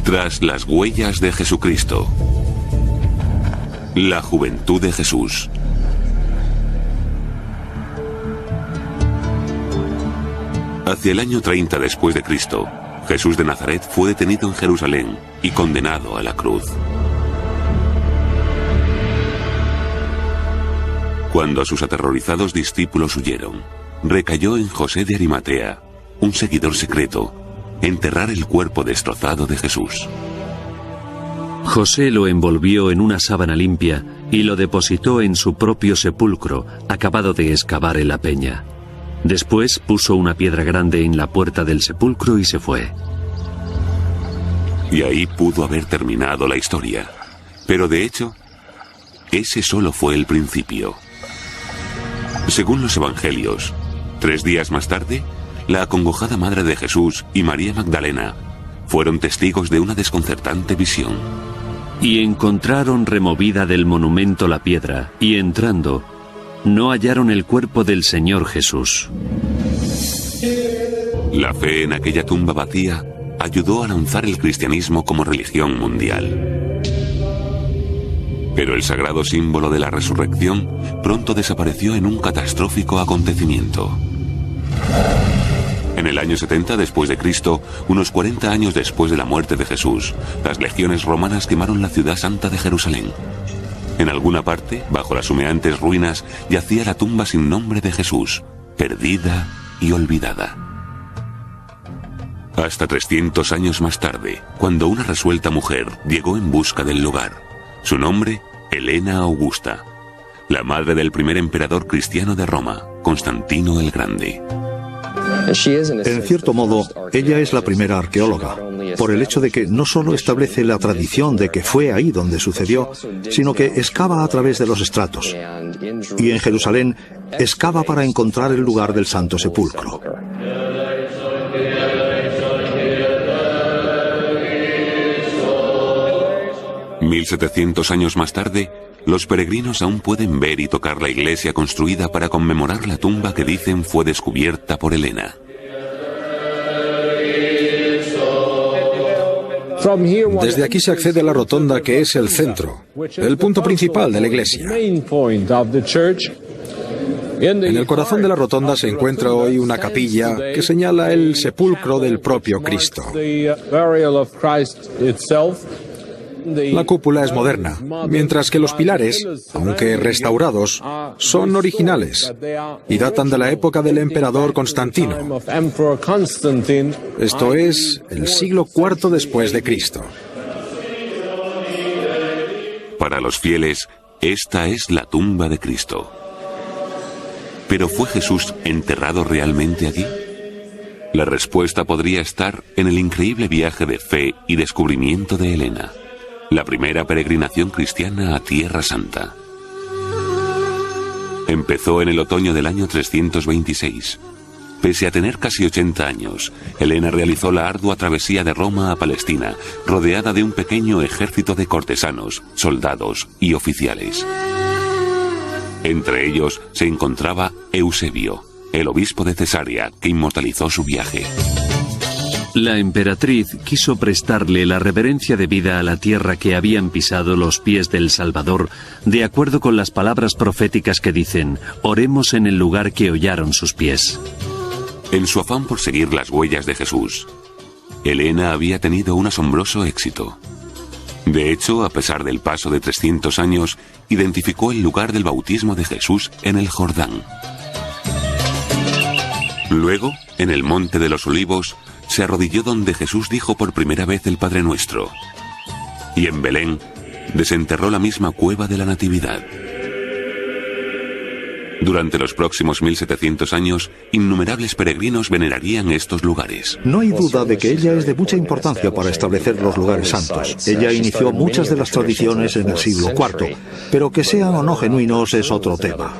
Tras las huellas de Jesucristo. La juventud de Jesús. Hacia el año 30 después de Cristo, Jesús de Nazaret fue detenido en Jerusalén y condenado a la cruz. Cuando sus aterrorizados discípulos huyeron, recayó en José de Arimatea, un seguidor secreto, enterrar el cuerpo destrozado de Jesús. José lo envolvió en una sábana limpia y lo depositó en su propio sepulcro, acabado de excavar en la peña. Después puso una piedra grande en la puerta del sepulcro y se fue. Y ahí pudo haber terminado la historia. Pero de hecho, ese solo fue el principio. Según los evangelios, 3 días más tarde, la acongojada madre de Jesús y María Magdalena fueron testigos de una desconcertante visión. Y encontraron removida del monumento la piedra, y entrando, no hallaron el cuerpo del Señor Jesús. La fe en aquella tumba vacía ayudó a lanzar el cristianismo como religión mundial. Pero el sagrado símbolo de la resurrección pronto desapareció en un catastrófico acontecimiento. En el año 70 después de Cristo, unos 40 años después de la muerte de Jesús, las legiones romanas quemaron la ciudad santa de Jerusalén. En alguna parte, bajo las humeantes ruinas, yacía la tumba sin nombre de Jesús, perdida y olvidada. Hasta 300 años más tarde, cuando una resuelta mujer llegó en busca del lugar. Su nombre, Helena Augusta, la madre del primer emperador cristiano de Roma, Constantino el Grande. En cierto modo, ella es la primera arqueóloga, por el hecho de que no solo establece la tradición de que fue ahí donde sucedió, sino que excava a través de los estratos. Y en Jerusalén, excava para encontrar el lugar del Santo Sepulcro. 1700 años más tarde, los peregrinos aún pueden ver y tocar la iglesia construida para conmemorar la tumba que dicen fue descubierta por Helena. Desde aquí se accede a la rotonda, que es el centro, el punto principal de la iglesia. En el corazón de la rotonda se encuentra hoy una capilla que señala el sepulcro del propio Cristo. La cúpula es moderna, mientras que los pilares, aunque restaurados, son originales y datan de la época del emperador Constantino. Esto es, el siglo IV después de Cristo. Para los fieles, esta es la tumba de Cristo. ¿Pero fue Jesús enterrado realmente aquí? La respuesta podría estar en el increíble viaje de fe y descubrimiento de Helena, la primera peregrinación cristiana a Tierra Santa. Empezó en el otoño del año 326. Pese a tener casi 80 años, Helena realizó la ardua travesía de Roma a Palestina, rodeada de un pequeño ejército de cortesanos, soldados y oficiales. Entre ellos se encontraba Eusebio, el obispo de Cesarea, que inmortalizó su viaje. La emperatriz quiso prestarle la reverencia debida a la tierra que habían pisado los pies del Salvador, de acuerdo con las palabras proféticas que dicen: oremos en el lugar que hollaron sus pies. En su afán por seguir las huellas de Jesús, Helena había tenido un asombroso éxito. De hecho, a pesar del paso de 300 años, identificó el lugar del bautismo de Jesús en el Jordán. Luego, en el Monte de los Olivos, se arrodilló donde Jesús dijo por primera vez el Padre Nuestro. Y en Belén, desenterró la misma cueva de la Natividad. Durante los próximos 1700 años, innumerables peregrinos venerarían estos lugares. No hay duda de que ella es de mucha importancia para establecer los lugares santos. Ella inició muchas de las tradiciones en el siglo IV, pero que sean o no genuinos es otro tema.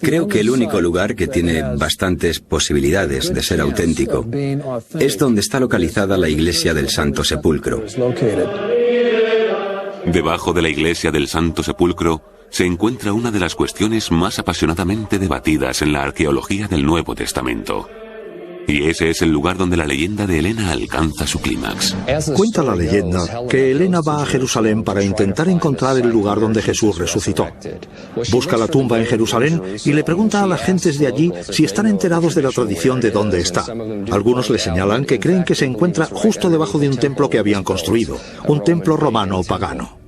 Creo que el único lugar que tiene bastantes posibilidades de ser auténtico es donde está localizada la iglesia del Santo Sepulcro. Debajo de la iglesia del Santo Sepulcro se encuentra una de las cuestiones más apasionadamente debatidas en la arqueología del Nuevo Testamento: Y ese es el lugar donde la leyenda de Helena alcanza su clímax. Cuenta la leyenda que Helena va a Jerusalén para intentar encontrar el lugar donde Jesús resucitó. Busca la tumba en Jerusalén y le pregunta a las gentes de allí si están enterados de la tradición de dónde está. Algunos le señalan que creen que se encuentra justo debajo de un templo que habían construido, un templo romano pagano.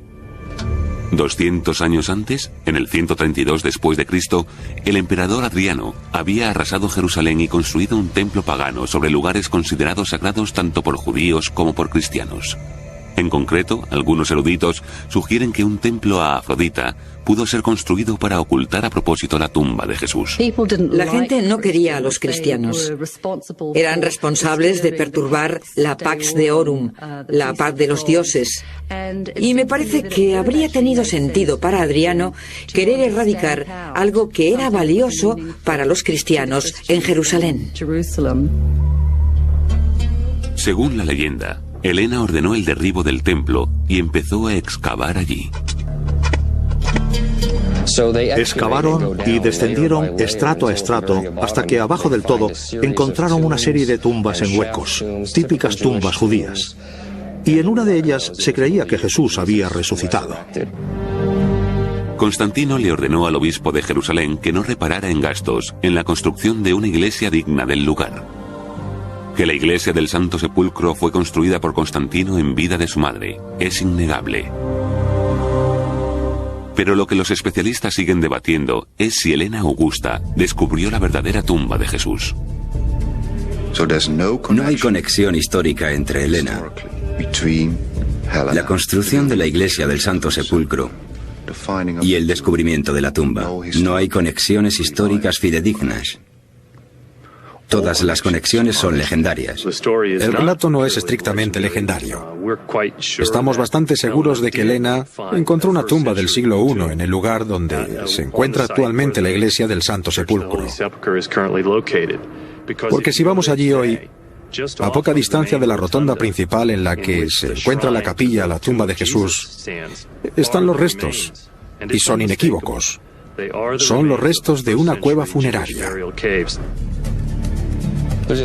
200 años antes, en el 132 después de Cristo, el emperador Adriano había arrasado Jerusalén y construido un templo pagano sobre lugares considerados sagrados tanto por judíos como por cristianos. En concreto, algunos eruditos sugieren que un templo a Afrodita pudo ser construido para ocultar a propósito la tumba de Jesús. La gente no quería a los cristianos. Eran responsables de perturbar la Pax Deorum, la paz de los dioses. Y me parece que habría tenido sentido para Adriano querer erradicar algo que era valioso para los cristianos en Jerusalén. Según la leyenda, Helena ordenó el derribo del templo y empezó a excavar allí. Excavaron y descendieron estrato a estrato hasta que abajo del todo encontraron una serie de tumbas en huecos, típicas tumbas judías. Y en una de ellas se creía que Jesús había resucitado. Constantino le ordenó al obispo de Jerusalén que no reparara en gastos en la construcción de una iglesia digna del lugar. Que la iglesia del Santo Sepulcro fue construida por Constantino en vida de su madre es innegable. Pero lo que los especialistas siguen debatiendo es si Helena Augusta descubrió la verdadera tumba de Jesús. No hay conexión histórica entre Helena, la construcción de la iglesia del Santo Sepulcro y el descubrimiento de la tumba. No hay conexiones históricas fidedignas. Todas las conexiones son legendarias. El relato no es estrictamente legendario. Estamos bastante seguros de que Helena encontró una tumba del siglo I en el lugar donde se encuentra actualmente la iglesia del Santo Sepulcro. Porque si vamos allí hoy, a poca distancia de la rotonda principal en la que se encuentra la capilla, la tumba de Jesús, están los restos, y son inequívocos. Son los restos de una cueva funeraria.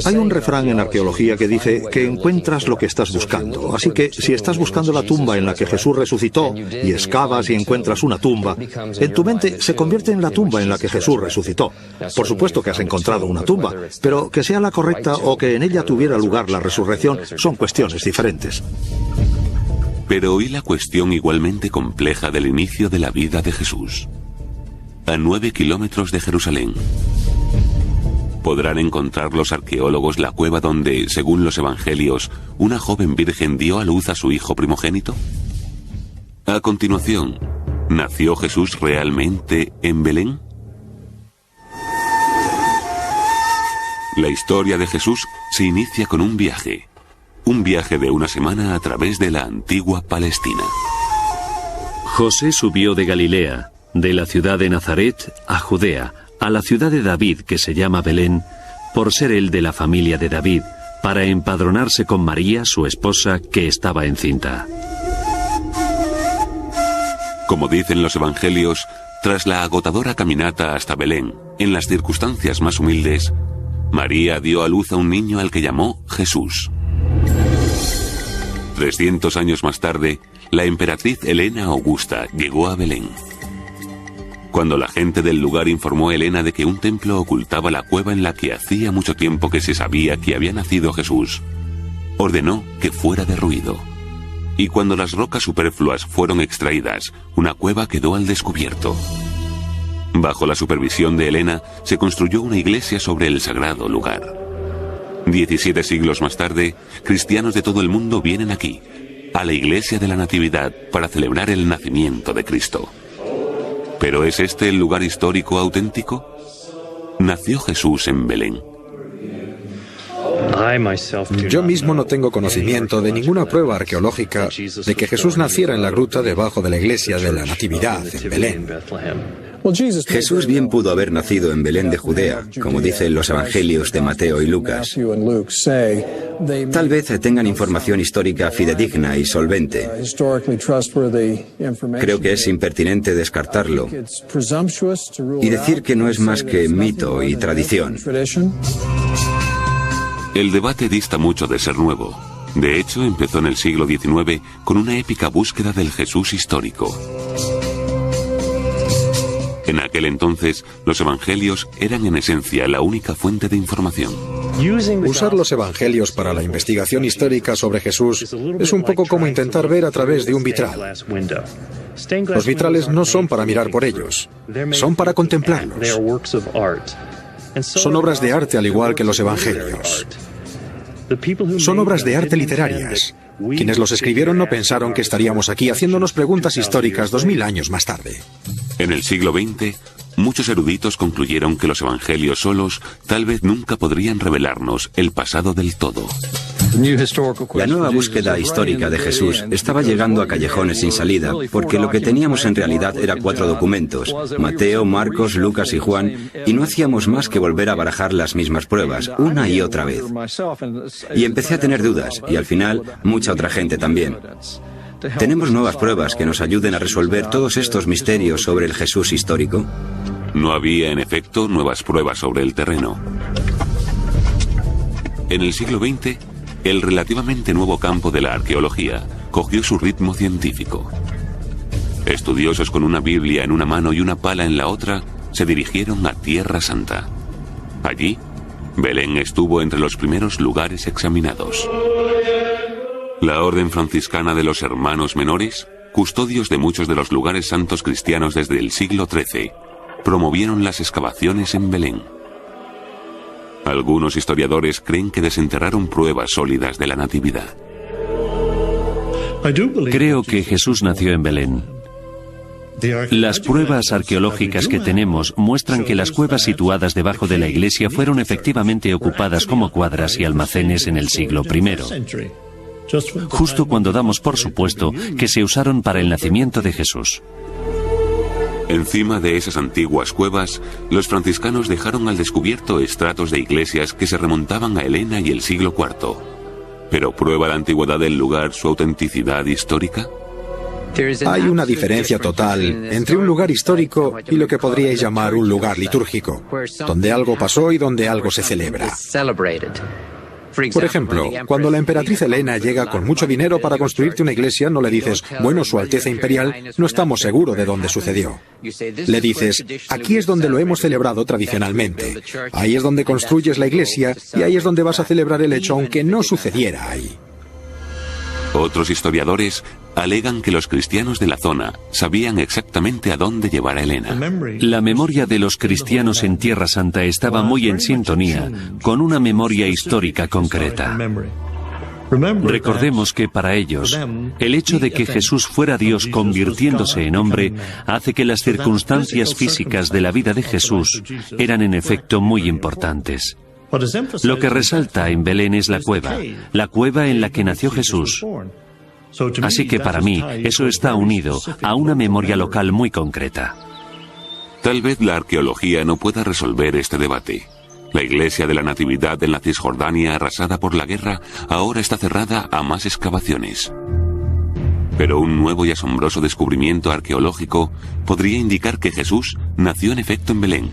Hay un refrán en arqueología que dice que encuentras lo que estás buscando. Así que si estás buscando la tumba en la que Jesús resucitó y excavas y encuentras una tumba, en tu mente se convierte en la tumba en la que Jesús resucitó. Por supuesto que has encontrado una tumba, pero que sea la correcta o que en ella tuviera lugar la resurrección son cuestiones diferentes. Pero ¿y la cuestión igualmente compleja del inicio de la vida de Jesús? A 9 kilómetros de Jerusalén, ¿podrán encontrar los arqueólogos la cueva donde, según los evangelios, una joven virgen dio a luz a su hijo primogénito? A continuación, ¿nació Jesús realmente en Belén? La historia de Jesús se inicia con un viaje de una semana a través de la antigua Palestina. José subió de Galilea, de la ciudad de Nazaret a Judea, a la ciudad de David que se llama Belén, por ser él de la familia de David, para empadronarse con María, su esposa, que estaba encinta. Como dicen los evangelios, tras la agotadora caminata hasta Belén, en las circunstancias más humildes, María dio a luz a un niño al que llamó Jesús. 300 años más tarde, la emperatriz Helena Augusta llegó a Belén. Cuando la gente del lugar informó a Helena de que un templo ocultaba la cueva en la que hacía mucho tiempo que se sabía que había nacido Jesús, ordenó que fuera derruido. Y cuando las rocas superfluas fueron extraídas, una cueva quedó al descubierto. Bajo la supervisión de Helena, se construyó una iglesia sobre el sagrado lugar. 17 siglos más tarde, cristianos de todo el mundo vienen aquí, a la iglesia de la Natividad, para celebrar el nacimiento de Cristo. ¿Pero es este el lugar histórico auténtico? ¿Nació Jesús en Belén? Yo mismo no tengo conocimiento de ninguna prueba arqueológica de que Jesús naciera en la gruta debajo de la iglesia de la Natividad en Belén. Jesús bien pudo haber nacido en Belén de Judea, como dicen los evangelios de Mateo y Lucas. Tal vez tengan información histórica fidedigna y solvente. Creo que es impertinente descartarlo y decir que no es más que mito y tradición. El debate dista mucho de ser nuevo. De hecho, empezó en el siglo XIX con una épica búsqueda del Jesús histórico. En aquel entonces, los evangelios eran en esencia la única fuente de información. Usar los evangelios para la investigación histórica sobre Jesús es un poco como intentar ver a través de un vitral. Los vitrales no son para mirar por ellos, son para contemplarlos. Son obras de arte al igual que los evangelios. Son obras de arte literarias. Quienes los escribieron no pensaron que estaríamos aquí haciéndonos preguntas históricas 2000 años más tarde. En el siglo XX, muchos eruditos concluyeron que los evangelios solos tal vez nunca podrían revelarnos el pasado del todo. La nueva búsqueda histórica de Jesús estaba llegando a callejones sin salida, porque lo que teníamos en realidad era 4 documentos: Mateo, Marcos, Lucas y Juan, y no hacíamos más que volver a barajar las mismas pruebas, una y otra vez. Y empecé a tener dudas, y al final, mucha otra gente también. ¿Tenemos nuevas pruebas que nos ayuden a resolver todos estos misterios sobre el Jesús histórico? No había, en efecto, nuevas pruebas sobre el terreno. En el siglo XX, el relativamente nuevo campo de la arqueología cogió su ritmo científico. Estudiosos con una Biblia en una mano y una pala en la otra se dirigieron a Tierra Santa. Allí, Belén estuvo entre los primeros lugares examinados. La Orden Franciscana de los Hermanos Menores, custodios de muchos de los lugares santos cristianos desde el siglo XIII, promovieron las excavaciones en Belén. Algunos historiadores creen que desenterraron pruebas sólidas de la Natividad. Creo que Jesús nació en Belén. Las pruebas arqueológicas que tenemos muestran que las cuevas situadas debajo de la iglesia fueron efectivamente ocupadas como cuadras y almacenes en el siglo I, justo cuando damos por supuesto que se usaron para el nacimiento de Jesús. Encima de esas antiguas cuevas, los franciscanos dejaron al descubierto estratos de iglesias que se remontaban a Helena y el siglo IV. ¿Pero prueba la antigüedad del lugar su autenticidad histórica? Hay una diferencia total entre un lugar histórico y lo que podríais llamar un lugar litúrgico, donde algo pasó y donde algo se celebra. Por ejemplo, cuando la emperatriz Helena llega con mucho dinero para construirte una iglesia, no le dices, bueno, Su Alteza Imperial, no estamos seguros de dónde sucedió. Le dices, aquí es donde lo hemos celebrado tradicionalmente. Ahí es donde construyes la iglesia y ahí es donde vas a celebrar el hecho aunque no sucediera ahí. Otros historiadores alegan que los cristianos de la zona sabían exactamente a dónde llevar a Helena. La memoria de los cristianos en Tierra Santa estaba muy en sintonía con una memoria histórica concreta. Recordemos que para ellos, el hecho de que Jesús fuera Dios convirtiéndose en hombre hace que las circunstancias físicas de la vida de Jesús eran en efecto muy importantes. Lo que resalta en Belén es la cueva en la que nació Jesús. Así que para mí eso está unido a una memoria local muy concreta. Tal vez la arqueología no pueda resolver este debate. La iglesia de la Natividad en la Cisjordania, arrasada por la guerra, ahora está cerrada a más excavaciones. Pero un nuevo y asombroso descubrimiento arqueológico podría indicar que Jesús nació en efecto en Belén,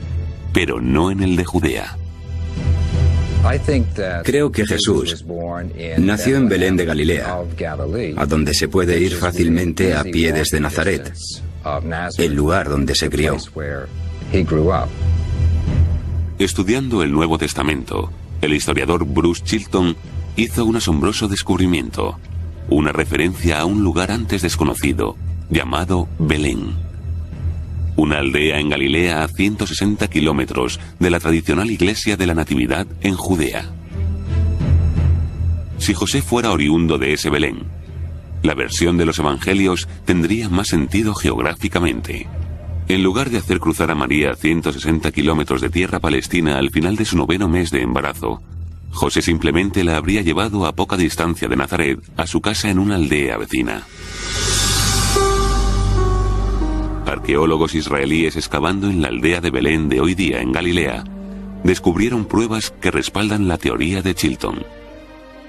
pero no en el de Judea. Creo que Jesús nació en Belén de Galilea, a donde se puede ir fácilmente a pie desde Nazaret, el lugar donde se crió. Estudiando el Nuevo Testamento, el historiador Bruce Chilton hizo un asombroso descubrimiento, una referencia a un lugar antes desconocido, llamado Belén. Una aldea en Galilea a 160 kilómetros de la tradicional iglesia de la Natividad en Judea. Si José fuera oriundo de ese Belén, la versión de los evangelios tendría más sentido geográficamente. En lugar de hacer cruzar a María 160 kilómetros de tierra palestina al final de su 9º mes de embarazo, José simplemente la habría llevado a poca distancia de Nazaret a su casa en una aldea vecina. Arqueólogos israelíes excavando en la aldea de Belén de hoy día en Galilea descubrieron pruebas que respaldan la teoría de Chilton.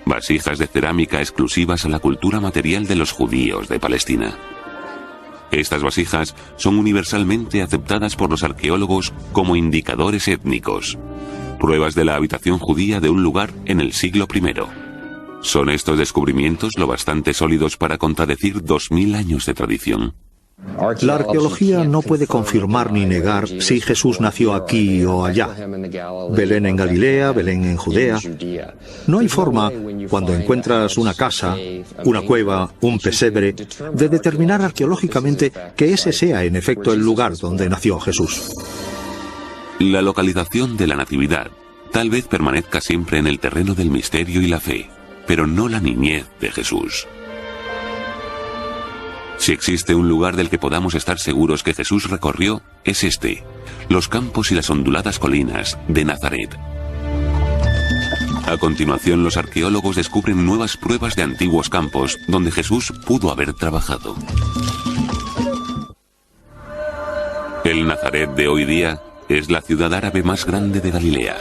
Vasijas de cerámica exclusivas a la cultura material de los judíos de Palestina. Estas vasijas son universalmente aceptadas por los arqueólogos como indicadores étnicos. pruebas de la habitación judía de un lugar en el siglo I. ¿Son estos descubrimientos lo bastante sólidos para contradecir 2000 años de tradición? La arqueología no puede confirmar ni negar si Jesús nació aquí o allá. Belén en Galilea, Belén en Judea. No hay forma, cuando encuentras una casa, una cueva, un pesebre, de determinar arqueológicamente que ese sea en efecto el lugar donde nació Jesús. La localización de la Natividad tal vez permanezca siempre en el terreno del misterio y la fe, pero no la niñez de Jesús. Si existe un lugar del que podamos estar seguros que Jesús recorrió, es este, los campos y las onduladas colinas de Nazaret. A continuación, los arqueólogos descubren nuevas pruebas de antiguos campos donde Jesús pudo haber trabajado. El Nazaret de hoy día es la ciudad árabe más grande de Galilea.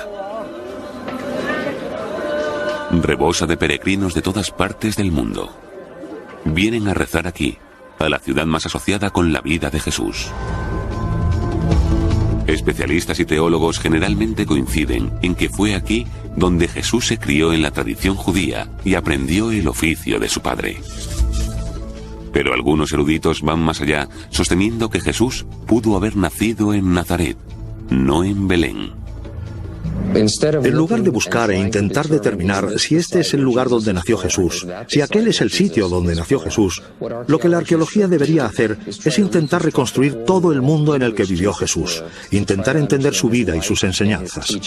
Rebosa de peregrinos de todas partes del mundo. Vienen a rezar aquí, a la ciudad más asociada con la vida de Jesús. Especialistas y teólogos generalmente coinciden en que fue aquí donde Jesús se crió en la tradición judía y aprendió el oficio de su padre. Pero algunos eruditos van más allá, sosteniendo que Jesús pudo haber nacido en Nazaret, no en Belén. En lugar de buscar e intentar determinar si este es el lugar donde nació Jesús, si aquel es el sitio donde nació Jesús, lo que la arqueología debería hacer es intentar reconstruir todo el mundo en el que vivió Jesús, intentar entender su vida y sus enseñanzas.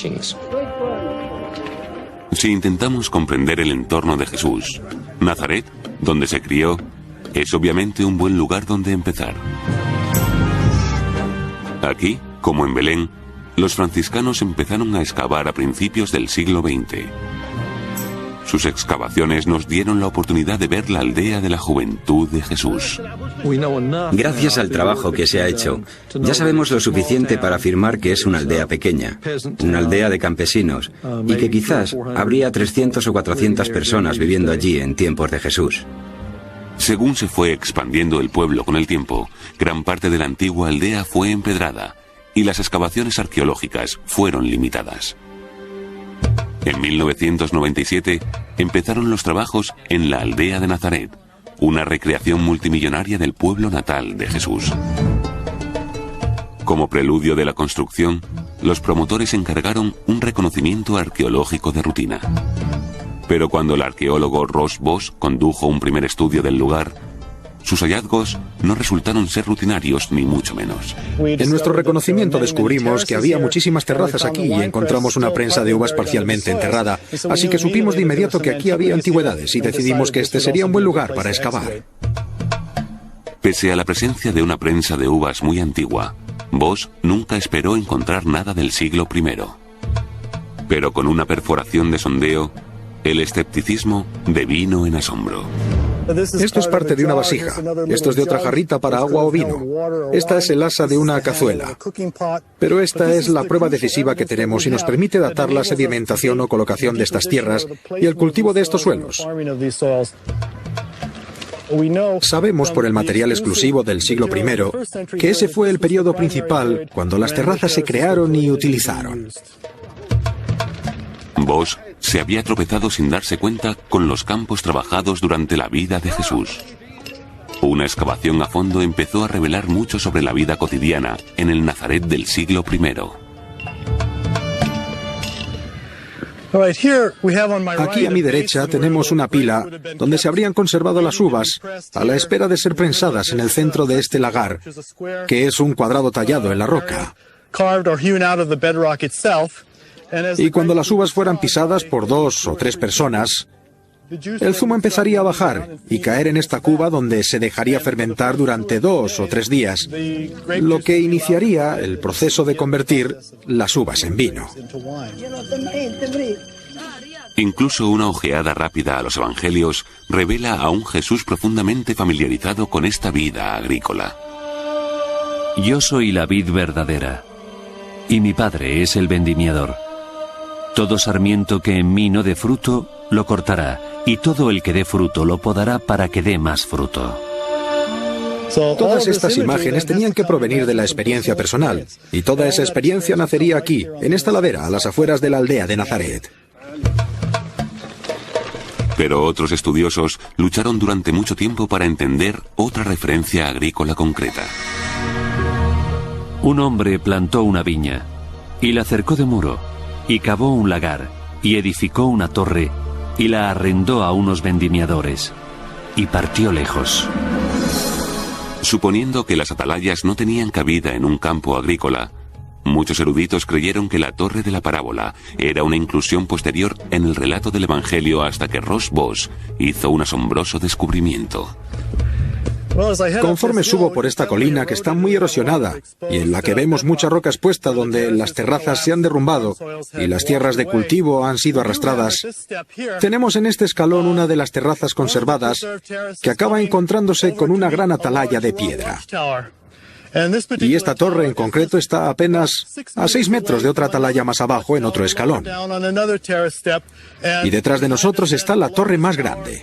Si intentamos comprender el entorno de Jesús, Nazaret, donde se crió, es obviamente un buen lugar donde empezar. Aquí, como en Belén, los franciscanos empezaron a excavar a principios del siglo XX. Sus excavaciones nos dieron la oportunidad de ver la aldea de la juventud de Jesús. Gracias al trabajo que se ha hecho, ya sabemos lo suficiente para afirmar que es una aldea pequeña, una aldea de campesinos, y que quizás habría 300 o 400 personas viviendo allí en tiempos de Jesús. Según se fue expandiendo el pueblo con el tiempo, gran parte de la antigua aldea fue empedrada, y las excavaciones arqueológicas fueron limitadas. En 1997 empezaron los trabajos en la aldea de Nazaret, una recreación multimillonaria del pueblo natal de Jesús. Como preludio de la construcción, los promotores encargaron un reconocimiento arqueológico de rutina. Pero cuando el arqueólogo Ross Bosch condujo un primer estudio del lugar, sus hallazgos no resultaron ser rutinarios ni mucho menos. En nuestro reconocimiento descubrimos que había muchísimas terrazas aquí y encontramos una prensa de uvas parcialmente enterrada, así que supimos de inmediato que aquí había antigüedades y decidimos que este sería un buen lugar para excavar. Pese a la presencia de una prensa de uvas muy antigua, Bosch nunca esperó encontrar nada del siglo I. Pero con una perforación de sondeo, el escepticismo devino en asombro. Esto es parte de una vasija, esto es de otra jarrita para agua o vino, esta es el asa de una cazuela. Pero esta es la prueba decisiva que tenemos y nos permite datar la sedimentación o colocación de estas tierras y el cultivo de estos suelos. Sabemos por el material exclusivo del siglo I que ese fue el periodo principal cuando las terrazas se crearon y utilizaron. Bosch se había tropezado sin darse cuenta con los campos trabajados durante la vida de Jesús. Una excavación a fondo empezó a revelar mucho sobre la vida cotidiana en el Nazaret del siglo I. Aquí a mi derecha tenemos una pila donde se habrían conservado las uvas a la espera de ser prensadas en el centro de este lagar, que es un cuadrado tallado en la roca. Y cuando las uvas fueran pisadas por 2 o 3 personas, el zumo empezaría a bajar y caer en esta cuba donde se dejaría fermentar durante 2 o 3 días, lo que iniciaría el proceso de convertir las uvas en vino. Incluso una ojeada rápida a los evangelios revela a un Jesús profundamente familiarizado con esta vida agrícola. Yo soy la vid verdadera, y mi Padre es el vendimiador. Todo sarmiento que en mí no dé fruto, lo cortará, y todo el que dé fruto lo podará para que dé más fruto. Todas estas imágenes tenían que provenir de la experiencia personal, y toda esa experiencia nacería aquí, en esta ladera, a las afueras de la aldea de Nazaret. Pero otros estudiosos lucharon durante mucho tiempo para entender otra referencia agrícola concreta. Un hombre plantó una viña, y la cercó de muro, y cavó un lagar, y edificó una torre, y la arrendó a unos vendimiadores, y partió lejos. Suponiendo que las atalayas no tenían cabida en un campo agrícola, muchos eruditos creyeron que la torre de la parábola era una inclusión posterior en el relato del Evangelio hasta que Ross Boss hizo un asombroso descubrimiento. Conforme subo por esta colina que está muy erosionada y en la que vemos mucha roca expuesta donde las terrazas se han derrumbado y las tierras de cultivo han sido arrastradas, tenemos en este escalón una de las terrazas conservadas que acaba encontrándose con una gran atalaya de piedra. Y esta torre en concreto está apenas a 6 metros de otra atalaya más abajo en otro escalón. Y detrás de nosotros está la torre más grande.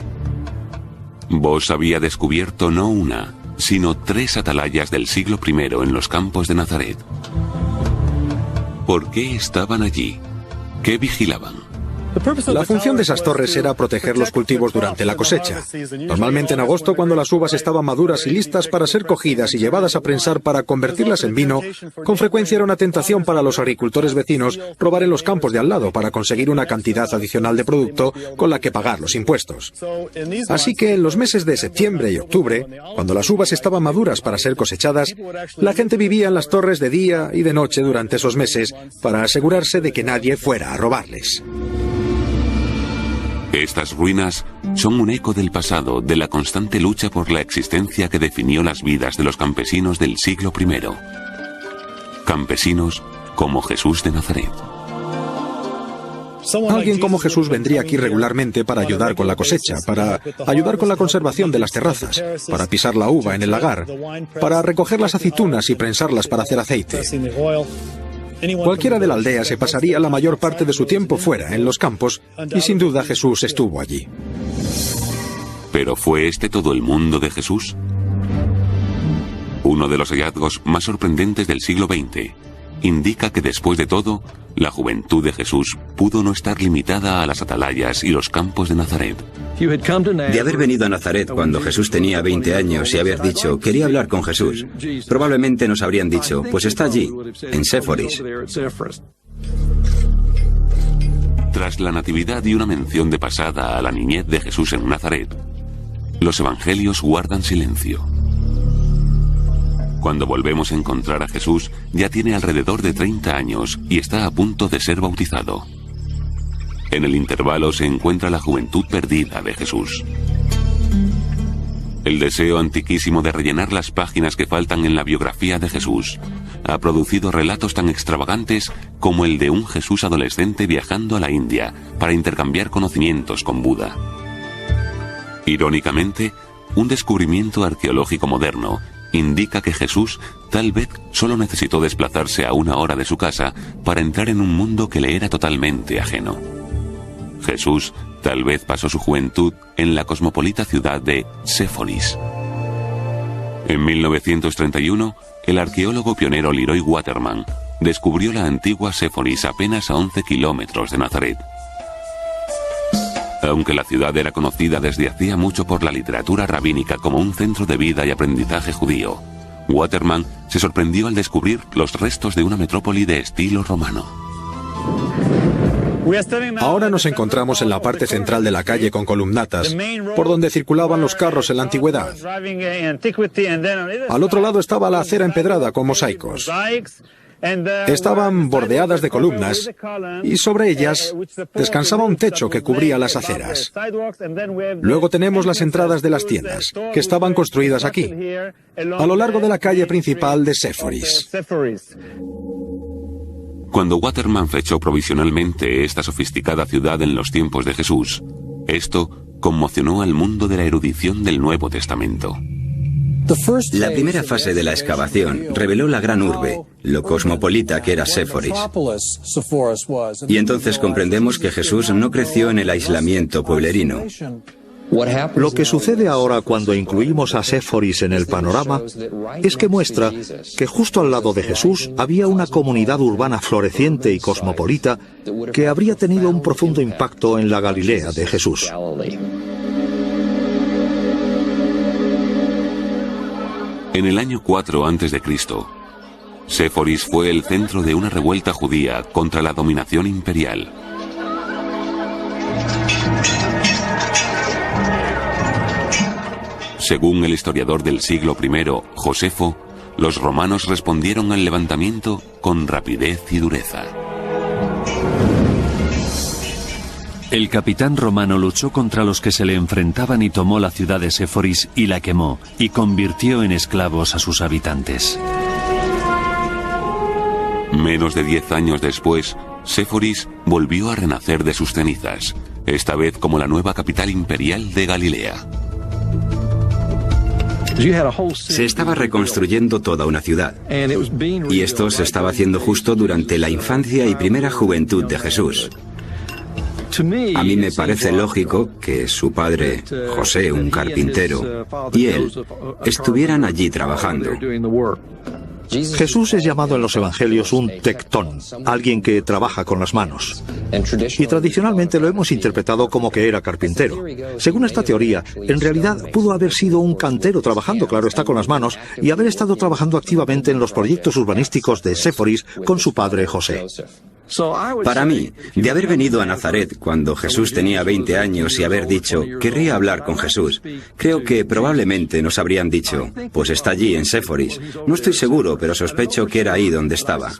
Boss había descubierto no una, sino 3 atalayas del siglo I en los campos de Nazaret. ¿Por qué estaban allí? ¿Qué vigilaban? La función de esas torres era proteger los cultivos durante la cosecha. Normalmente en agosto, cuando las uvas estaban maduras y listas para ser cogidas y llevadas a prensar para convertirlas en vino, con frecuencia era una tentación para los agricultores vecinos robar en los campos de al lado para conseguir una cantidad adicional de producto con la que pagar los impuestos. Así que en los meses de septiembre y octubre, cuando las uvas estaban maduras para ser cosechadas, la gente vivía en las torres de día y de noche durante esos meses para asegurarse de que nadie fuera a robarles. Estas ruinas son un eco del pasado, de la constante lucha por la existencia que definió las vidas de los campesinos del siglo I. Campesinos como Jesús de Nazaret. Alguien como Jesús vendría aquí regularmente para ayudar con la cosecha, para ayudar con la conservación de las terrazas, para pisar la uva en el lagar, para recoger las aceitunas y prensarlas para hacer aceite. Cualquiera de la aldea se pasaría la mayor parte de su tiempo fuera, en los campos, y sin duda Jesús estuvo allí. ¿Pero fue este todo el mundo de Jesús? Uno de los hallazgos más sorprendentes del siglo XX indica que después de todo, la juventud de Jesús pudo no estar limitada a las atalayas y los campos de Nazaret. De haber venido a Nazaret cuando Jesús tenía 20 años y haber dicho, quería hablar con Jesús, probablemente nos habrían dicho, pues está allí, en Séforis. Tras la natividad y una mención de pasada a la niñez de Jesús en Nazaret, los evangelios guardan silencio. Cuando volvemos a encontrar a Jesús, ya tiene alrededor de 30 años y está a punto de ser bautizado. En el intervalo se encuentra la juventud perdida de Jesús. El deseo antiquísimo de rellenar las páginas que faltan en la biografía de Jesús ha producido relatos tan extravagantes como el de un Jesús adolescente viajando a la India para intercambiar conocimientos con Buda. Irónicamente, un descubrimiento arqueológico moderno indica que Jesús tal vez solo necesitó desplazarse a 1 hora de su casa para entrar en un mundo que le era totalmente ajeno. Jesús tal vez pasó su juventud en la cosmopolita ciudad de Séforis. En 1931, el arqueólogo pionero Leroy Waterman descubrió la antigua Séforis apenas a 11 kilómetros de Nazaret. Aunque la ciudad era conocida desde hacía mucho por la literatura rabínica como un centro de vida y aprendizaje judío, Waterman se sorprendió al descubrir los restos de una metrópoli de estilo romano. Ahora nos encontramos en la parte central de la calle con columnatas, por donde circulaban los carros en la antigüedad. Al otro lado estaba la acera empedrada con mosaicos. Estaban bordeadas de columnas y sobre ellas descansaba un techo que cubría las aceras. Luego tenemos las entradas de las tiendas, que estaban construidas aquí, a lo largo de la calle principal de Séforis. Cuando Waterman fechó provisionalmente esta sofisticada ciudad en los tiempos de Jesús, esto conmocionó al mundo de la erudición del Nuevo Testamento. La primera fase de la excavación reveló la gran urbe, lo cosmopolita que era Séforis. Y entonces comprendemos que Jesús no creció en el aislamiento pueblerino. Lo que sucede ahora cuando incluimos a Séforis en el panorama es que muestra que justo al lado de Jesús había una comunidad urbana floreciente y cosmopolita que habría tenido un profundo impacto en la Galilea de Jesús. En el año 4 a.C., Séforis fue el centro de una revuelta judía contra la dominación imperial. Según el historiador del siglo I, Josefo, los romanos respondieron al levantamiento con rapidez y dureza. El capitán romano luchó contra los que se le enfrentaban y tomó la ciudad de Séforis y la quemó, y convirtió en esclavos a sus habitantes. Menos de 10 años después, Séforis volvió a renacer de sus cenizas, esta vez como la nueva capital imperial de Galilea. Se estaba reconstruyendo toda una ciudad, y esto se estaba haciendo justo durante la infancia y primera juventud de Jesús. A mí me parece lógico que su padre, José, un carpintero, y él estuvieran allí trabajando. Jesús es llamado en los evangelios un tectón, alguien que trabaja con las manos. Y tradicionalmente lo hemos interpretado como que era carpintero. Según esta teoría, en realidad pudo haber sido un cantero trabajando, claro está, con las manos, y haber estado trabajando activamente en los proyectos urbanísticos de Séforis con su padre José. Para mí, de haber venido a Nazaret cuando Jesús tenía 20 años y haber dicho, querría hablar con Jesús, creo que probablemente nos habrían dicho, pues está allí en Séforis. No estoy seguro, pero sospecho que era ahí donde estaba.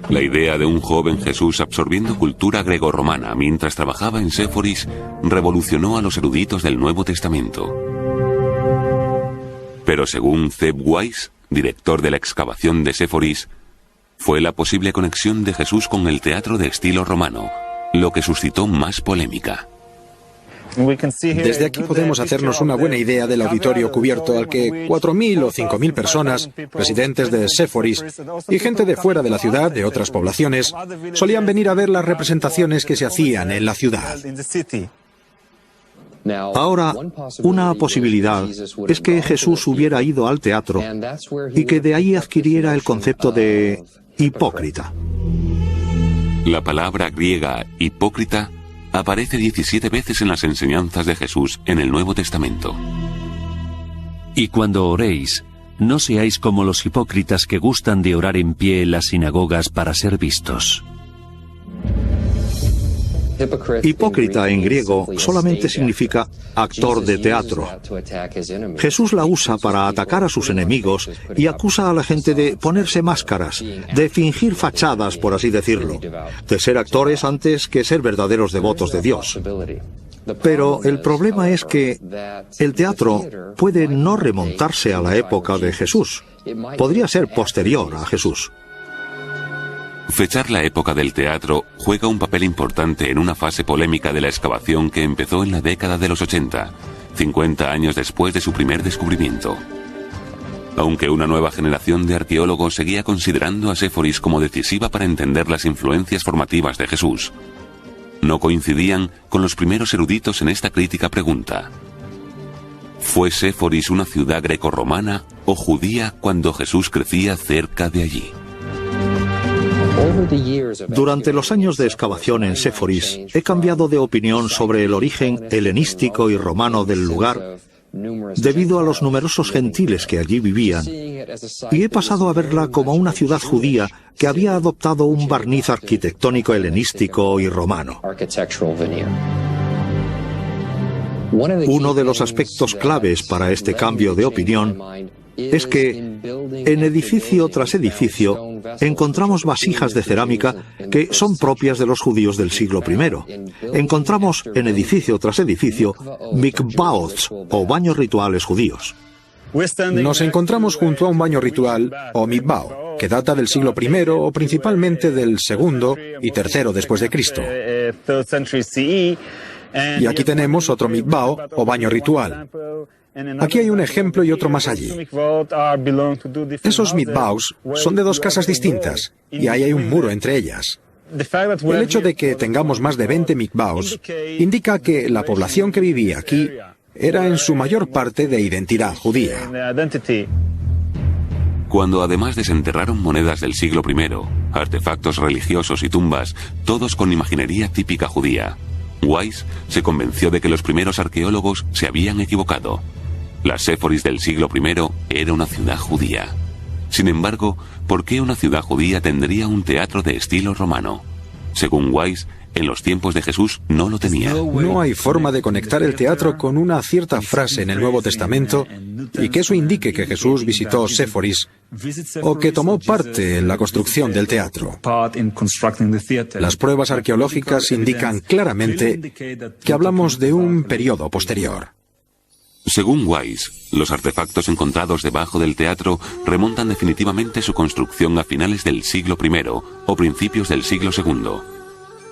La idea de un joven Jesús absorbiendo cultura grecorromana mientras trabajaba en Séforis revolucionó a los eruditos del Nuevo Testamento. Pero según Zeb Weiss, director de la excavación de Séforis, fue la posible conexión de Jesús con el teatro de estilo romano, lo que suscitó más polémica. Desde aquí podemos hacernos una buena idea del auditorio cubierto al que 4.000 o 5.000 personas, residentes de Séforis y gente de fuera de la ciudad, de otras poblaciones, solían venir a ver las representaciones que se hacían en la ciudad. Ahora, una posibilidad es que Jesús hubiera ido al teatro y que de ahí adquiriera el concepto de hipócrita. La palabra griega hipócrita aparece 17 veces en las enseñanzas de Jesús en el Nuevo Testamento. Y cuando oréis, no seáis como los hipócritas que gustan de orar en pie en las sinagogas para ser vistos. Hipócrita en griego solamente significa actor de teatro. Jesús la usa para atacar a sus enemigos y acusa a la gente de ponerse máscaras, de fingir fachadas, por así decirlo, de ser actores antes que ser verdaderos devotos de Dios. Pero el problema es que el teatro puede no remontarse a la época de Jesús. Podría ser posterior a Jesús. Fechar la época del teatro juega un papel importante en una fase polémica de la excavación que empezó en la década de los 80, 50 años después de su primer descubrimiento. Aunque una nueva generación de arqueólogos seguía considerando a Séforis como decisiva para entender las influencias formativas de Jesús, no coincidían con los primeros eruditos en esta crítica pregunta. ¿Fue Séforis una ciudad grecorromana o judía cuando Jesús crecía cerca de allí? Durante los años de excavación en Séforis, he cambiado de opinión sobre el origen helenístico y romano del lugar debido a los numerosos gentiles que allí vivían, y he pasado a verla como una ciudad judía que había adoptado un barniz arquitectónico helenístico y romano. Uno de los aspectos claves para este cambio de opinión es que en edificio tras edificio encontramos vasijas de cerámica que son propias de los judíos del siglo I. Encontramos en edificio tras edificio mikvaot o baños rituales judíos. Nos encontramos junto a un baño ritual o mikvah, que data del siglo I o principalmente del segundo y tercero después de Cristo. Y aquí tenemos otro mikvah o baño ritual. Aquí hay un ejemplo y otro más allí. Esos mikvahs son de dos casas distintas y ahí hay un muro entre ellas. El hecho de que tengamos más de 20 mikvaos indica que la población que vivía aquí era en su mayor parte de identidad judía. Cuando además desenterraron monedas del siglo I, artefactos religiosos y tumbas, todos con imaginería típica judía, Weiss se convenció de que los primeros arqueólogos se habían equivocado. La Séforis del siglo I era una ciudad judía. Sin embargo, ¿por qué una ciudad judía tendría un teatro de estilo romano? Según Weiss, en los tiempos de Jesús no lo tenía. No hay forma de conectar el teatro con una cierta frase en el Nuevo Testamento y que eso indique que Jesús visitó Séforis o que tomó parte en la construcción del teatro. Las pruebas arqueológicas indican claramente que hablamos de un periodo posterior. Según Weiss, los artefactos encontrados debajo del teatro remontan definitivamente su construcción a finales del siglo I o principios del siglo II.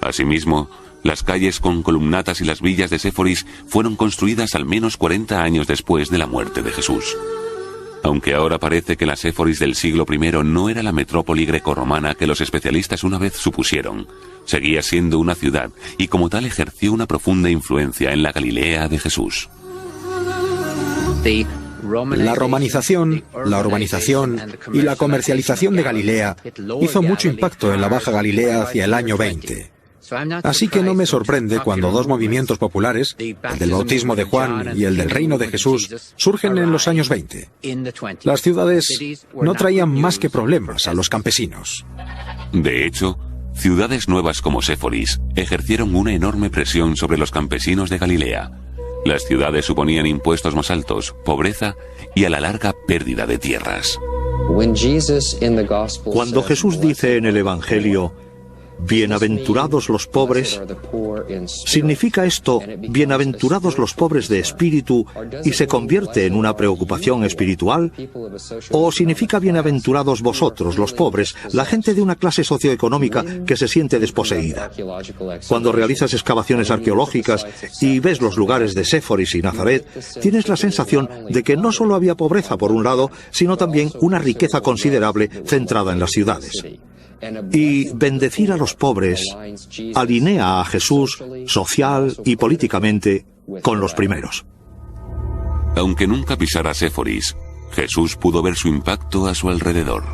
Asimismo, las calles con columnatas y las villas de Séforis fueron construidas al menos 40 años después de la muerte de Jesús. Aunque ahora parece que la Séforis del siglo I no era la metrópoli grecorromana que los especialistas una vez supusieron, seguía siendo una ciudad y como tal ejerció una profunda influencia en la Galilea de Jesús. La romanización, la urbanización y la comercialización de Galilea hizo mucho impacto en la Baja Galilea hacia el año 20. Así que no me sorprende cuando dos movimientos populares, el del bautismo de Juan y el del reino de Jesús, surgen en los años 20. Las ciudades no traían más que problemas a los campesinos. De hecho, ciudades nuevas como Séforis ejercieron una enorme presión sobre los campesinos de Galilea. Las ciudades suponían impuestos más altos, pobreza y a la larga pérdida de tierras. Cuando Jesús dice en el Evangelio, bienaventurados los pobres, ¿significa esto bienaventurados los pobres de espíritu y se convierte en una preocupación espiritual? ¿O significa bienaventurados vosotros, los pobres, la gente de una clase socioeconómica que se siente desposeída? Cuando realizas excavaciones arqueológicas y ves los lugares de Séforis y Nazaret, tienes la sensación de que no solo había pobreza por un lado, sino también una riqueza considerable centrada en las ciudades. Y bendecir a los pobres alinea a Jesús social y políticamente con los primeros. Aunque nunca pisara Séforis, Jesús pudo ver su impacto a su alrededor.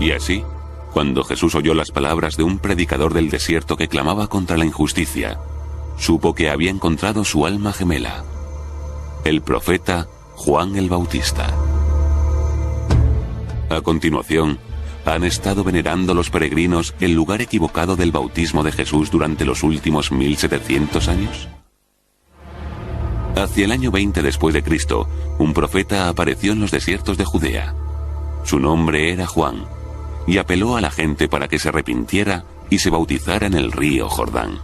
Y así, cuando Jesús oyó las palabras de un predicador del desierto que clamaba contra la injusticia, supo que había encontrado su alma gemela, el profeta Juan el Bautista. A continuación, ¿han estado venerando los peregrinos el lugar equivocado del bautismo de Jesús durante los últimos 1700 años? Hacia el año 20 después de Cristo, un profeta apareció en los desiertos de Judea. Su nombre era Juan, y apeló a la gente para que se arrepintiera y se bautizara en el río Jordán.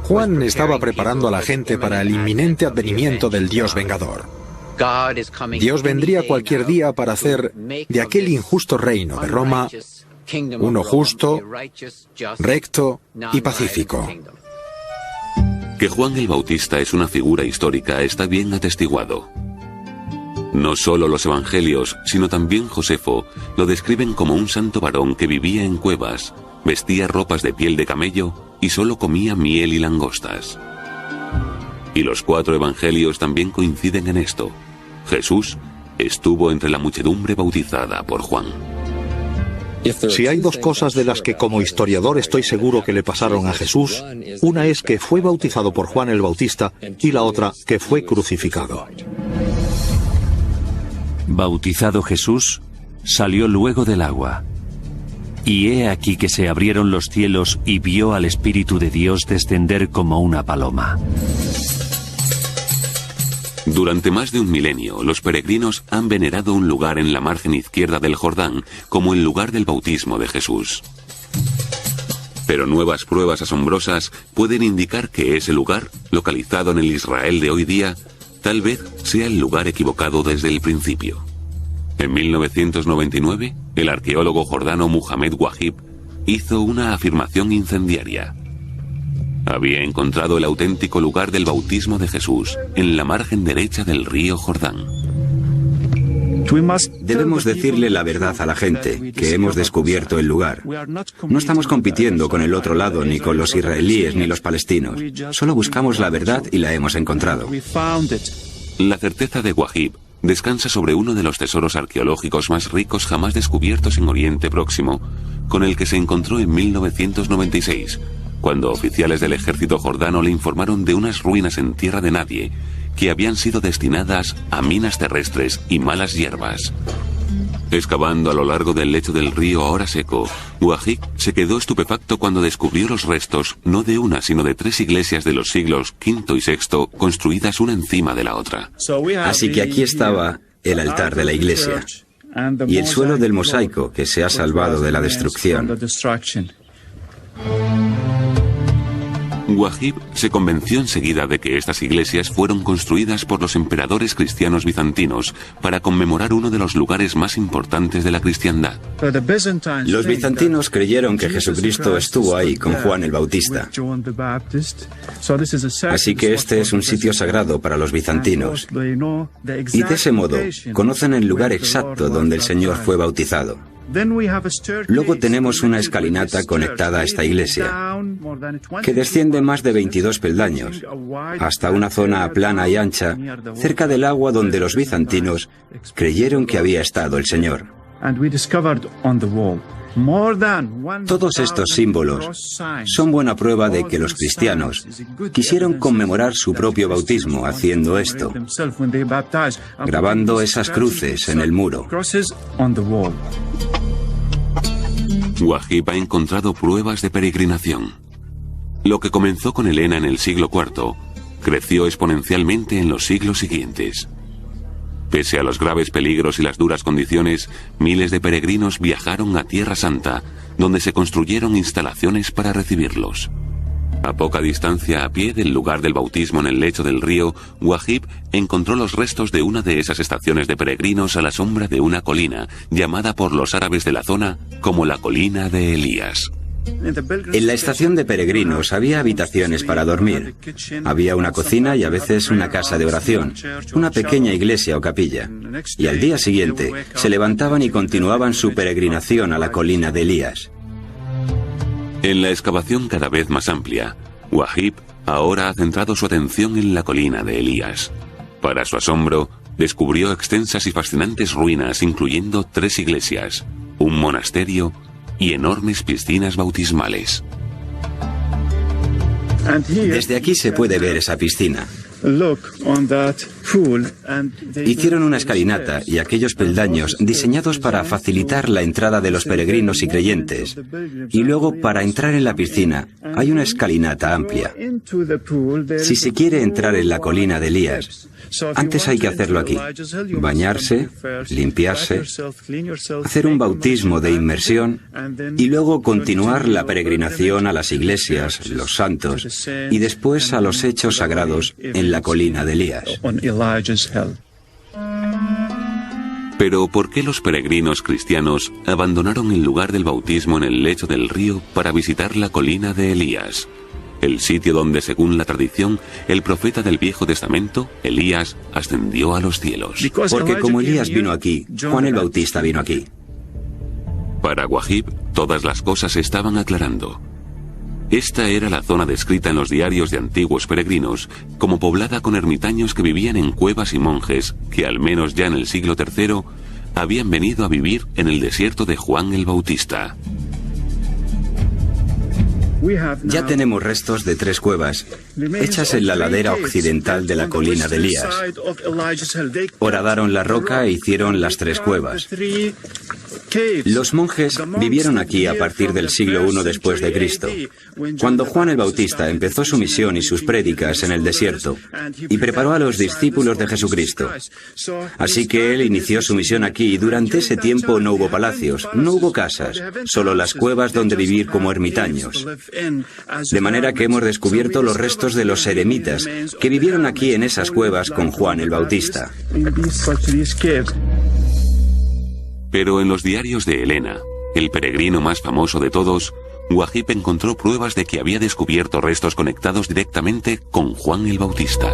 Juan estaba preparando a la gente para el inminente advenimiento del Dios vengador. Dios vendría cualquier día para hacer de aquel injusto reino de Roma uno justo, recto y pacífico. Que Juan el Bautista es una figura histórica está bien atestiguado. No solo los evangelios, sino también Josefo lo describen como un santo varón que vivía en cuevas, vestía ropas de piel de camello y solo comía miel y langostas. Y los 4 evangelios también coinciden en esto. Jesús estuvo entre la muchedumbre bautizada por Juan. Si hay dos cosas de las que como historiador estoy seguro que le pasaron a Jesús, una es que fue bautizado por Juan el Bautista y la otra que fue crucificado. Bautizado Jesús, salió luego del agua. Y he aquí que se abrieron los cielos y vio al Espíritu de Dios descender como una paloma. Durante más de un milenio, los peregrinos han venerado un lugar en la margen izquierda del Jordán como el lugar del bautismo de Jesús. Pero nuevas pruebas asombrosas pueden indicar que ese lugar, localizado en el Israel de hoy día, tal vez sea el lugar equivocado desde el principio. En 1999, el arqueólogo jordano Muhammad Wahib hizo una afirmación incendiaria. Había encontrado el auténtico lugar del bautismo de Jesús en la margen derecha del río Jordán. Debemos decirle la verdad a la gente, que hemos descubierto el lugar. No estamos compitiendo con el otro lado, ni con los israelíes, ni los palestinos. Solo buscamos la verdad y la hemos encontrado. La certeza de Wahib descansa sobre uno de los tesoros arqueológicos más ricos jamás descubiertos en Oriente Próximo, con el que se encontró en 1996, cuando oficiales del ejército jordano le informaron de unas ruinas en tierra de nadie que habían sido destinadas a minas terrestres y malas hierbas. Excavando a lo largo del lecho del río ahora seco, Wahib se quedó estupefacto cuando descubrió los restos no de una sino de 3 iglesias de los siglos V y VI construidas una encima de la otra. Así que aquí estaba el altar de la iglesia y el suelo del mosaico que se ha salvado de la destrucción. Wahib se convenció enseguida de que estas iglesias fueron construidas por los emperadores cristianos bizantinos para conmemorar uno de los lugares más importantes de la cristiandad. Los bizantinos creyeron que Jesucristo estuvo ahí con Juan el Bautista. Así que este es un sitio sagrado para los bizantinos. Y de ese modo conocen el lugar exacto donde el Señor fue bautizado. Luego tenemos una escalinata conectada a esta iglesia, que desciende más de 22 peldaños, hasta una zona plana y ancha, cerca del agua donde los bizantinos creyeron que había estado el Señor. Todos estos símbolos son buena prueba de que los cristianos quisieron conmemorar su propio bautismo haciendo esto, grabando esas cruces en el muro. Wahib ha encontrado pruebas de peregrinación. Lo que comenzó con Helena en el siglo IV creció exponencialmente en los siglos siguientes. Pese a los graves peligros y las duras condiciones, miles de peregrinos viajaron a Tierra Santa, donde se construyeron instalaciones para recibirlos. A poca distancia a pie del lugar del bautismo en el lecho del río, Wahib encontró los restos de una de esas estaciones de peregrinos a la sombra de una colina, llamada por los árabes de la zona como la colina de Elías. En la estación de peregrinos había habitaciones para dormir. Había una cocina y a veces una casa de oración, una pequeña iglesia o capilla. Y al día siguiente se levantaban y continuaban su peregrinación a la colina de Elías. En la excavación cada vez más amplia, Wahib ahora ha centrado su atención en la colina de Elías. Para su asombro, descubrió extensas y fascinantes ruinas incluyendo 3 iglesias, un monasterio y enormes piscinas bautismales. Desde aquí se puede ver esa piscina. Hicieron una escalinata y aquellos peldaños diseñados para facilitar la entrada de los peregrinos y creyentes. Y luego, para entrar en la piscina, hay una escalinata amplia. Si se quiere entrar en la colina de Elías, antes hay que hacerlo aquí. Bañarse, limpiarse, hacer un bautismo de inmersión y luego continuar la peregrinación a las iglesias, los santos, y después a los hechos sagrados en la colina de Elías. Pero ¿por qué los peregrinos cristianos abandonaron el lugar del bautismo en el lecho del río para visitar la colina de Elías? El sitio donde, según la tradición, el profeta del Viejo Testamento, Elías, ascendió a los cielos. Porque como Elías vino aquí, Juan el Bautista vino aquí. Para Wahib, todas las cosas se estaban aclarando. Esta era la zona descrita en los diarios de antiguos peregrinos como poblada con ermitaños que vivían en cuevas y monjes que, al menos ya en el siglo III, habían venido a vivir en el desierto de Juan el Bautista. Ya tenemos restos de 3 cuevas, hechas en la ladera occidental de la colina de Elías. Horadaron la roca e hicieron las 3 cuevas. Los monjes vivieron aquí a partir del siglo I después de Cristo, cuando Juan el Bautista empezó su misión y sus prédicas en el desierto, y preparó a los discípulos de Jesucristo. Así que él inició su misión aquí y durante ese tiempo no hubo palacios, no hubo casas, solo las cuevas donde vivir como ermitaños. De manera que hemos descubierto los restos de los eremitas que vivieron aquí en esas cuevas con Juan el Bautista. Pero en los diarios de Helena, el peregrino más famoso de todos, Wahib encontró pruebas de que había descubierto restos conectados directamente con Juan el Bautista.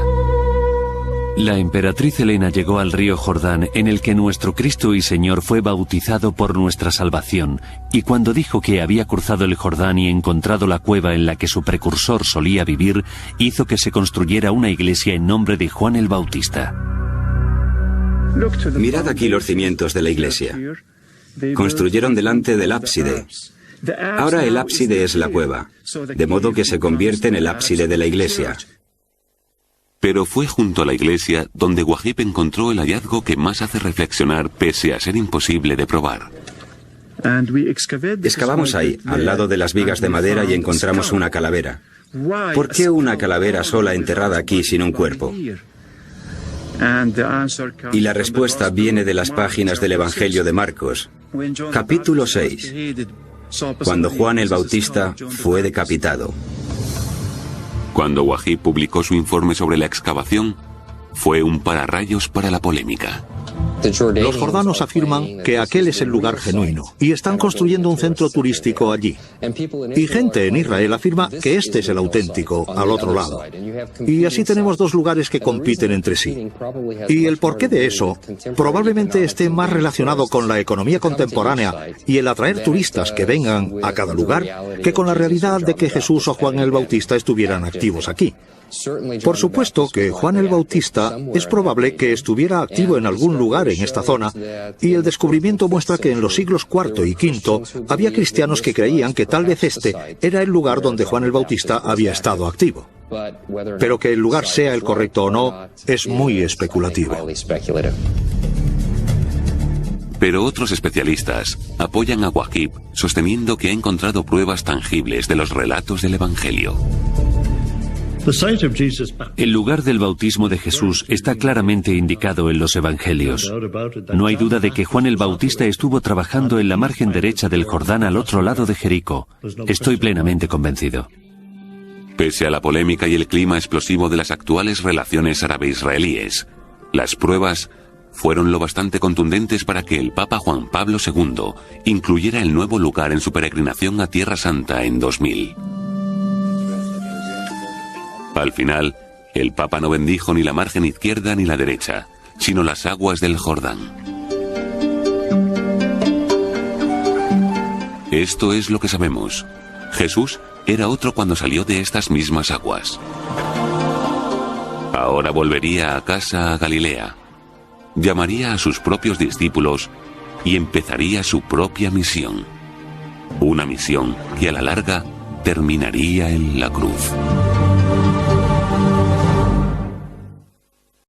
La emperatriz Helena llegó al río Jordán, en el que nuestro Cristo y Señor fue bautizado por nuestra salvación, y cuando dijo que había cruzado el Jordán y encontrado la cueva en la que su precursor solía vivir, hizo que se construyera una iglesia en nombre de Juan el Bautista. Mirad aquí los cimientos de la iglesia. Construyeron delante del ábside. Ahora el ábside es la cueva, de modo que se convierte en el ábside de la iglesia. Pero fue junto a la iglesia donde Wahib encontró el hallazgo que más hace reflexionar pese a ser imposible de probar. Excavamos ahí, al lado de las vigas de madera, y encontramos una calavera. ¿Por qué una calavera sola enterrada aquí sin un cuerpo? Y la respuesta viene de las páginas del Evangelio de Marcos, capítulo 6, cuando Juan el Bautista fue decapitado. Cuando Wahib publicó su informe sobre la excavación, fue un pararrayos para la polémica. Los jordanos afirman que aquel es el lugar genuino y están construyendo un centro turístico allí. Y gente en Israel afirma que este es el auténtico, al otro lado. Y así tenemos dos lugares que compiten entre sí. Y el porqué de eso probablemente esté más relacionado con la economía contemporánea y el atraer turistas que vengan a cada lugar que con la realidad de que Jesús o Juan el Bautista estuvieran activos aquí. Por supuesto que Juan el Bautista es probable que estuviera activo en algún lugar en esta zona, y el descubrimiento muestra que en los siglos IV y V había cristianos que creían que tal vez este era el lugar donde Juan el Bautista había estado activo. Pero que el lugar sea el correcto o no es muy especulativo. Pero otros especialistas apoyan a Wahib sosteniendo que ha encontrado pruebas tangibles de los relatos del Evangelio. El lugar del bautismo de Jesús está claramente indicado en los Evangelios. No hay duda de que Juan el Bautista estuvo trabajando en la margen derecha del Jordán al otro lado de Jericó. Estoy plenamente convencido. Pese a la polémica y el clima explosivo de las actuales relaciones árabe-israelíes, las pruebas fueron lo bastante contundentes para que el Papa Juan Pablo II incluyera el nuevo lugar en su peregrinación a Tierra Santa en 2000. Al final, el Papa no bendijo ni la margen izquierda ni la derecha, sino las aguas del Jordán. Esto es lo que sabemos. Jesús era otro cuando salió de estas mismas aguas. Ahora volvería a casa a Galilea, llamaría a sus propios discípulos y empezaría su propia misión. Una misión que a la larga terminaría en la cruz.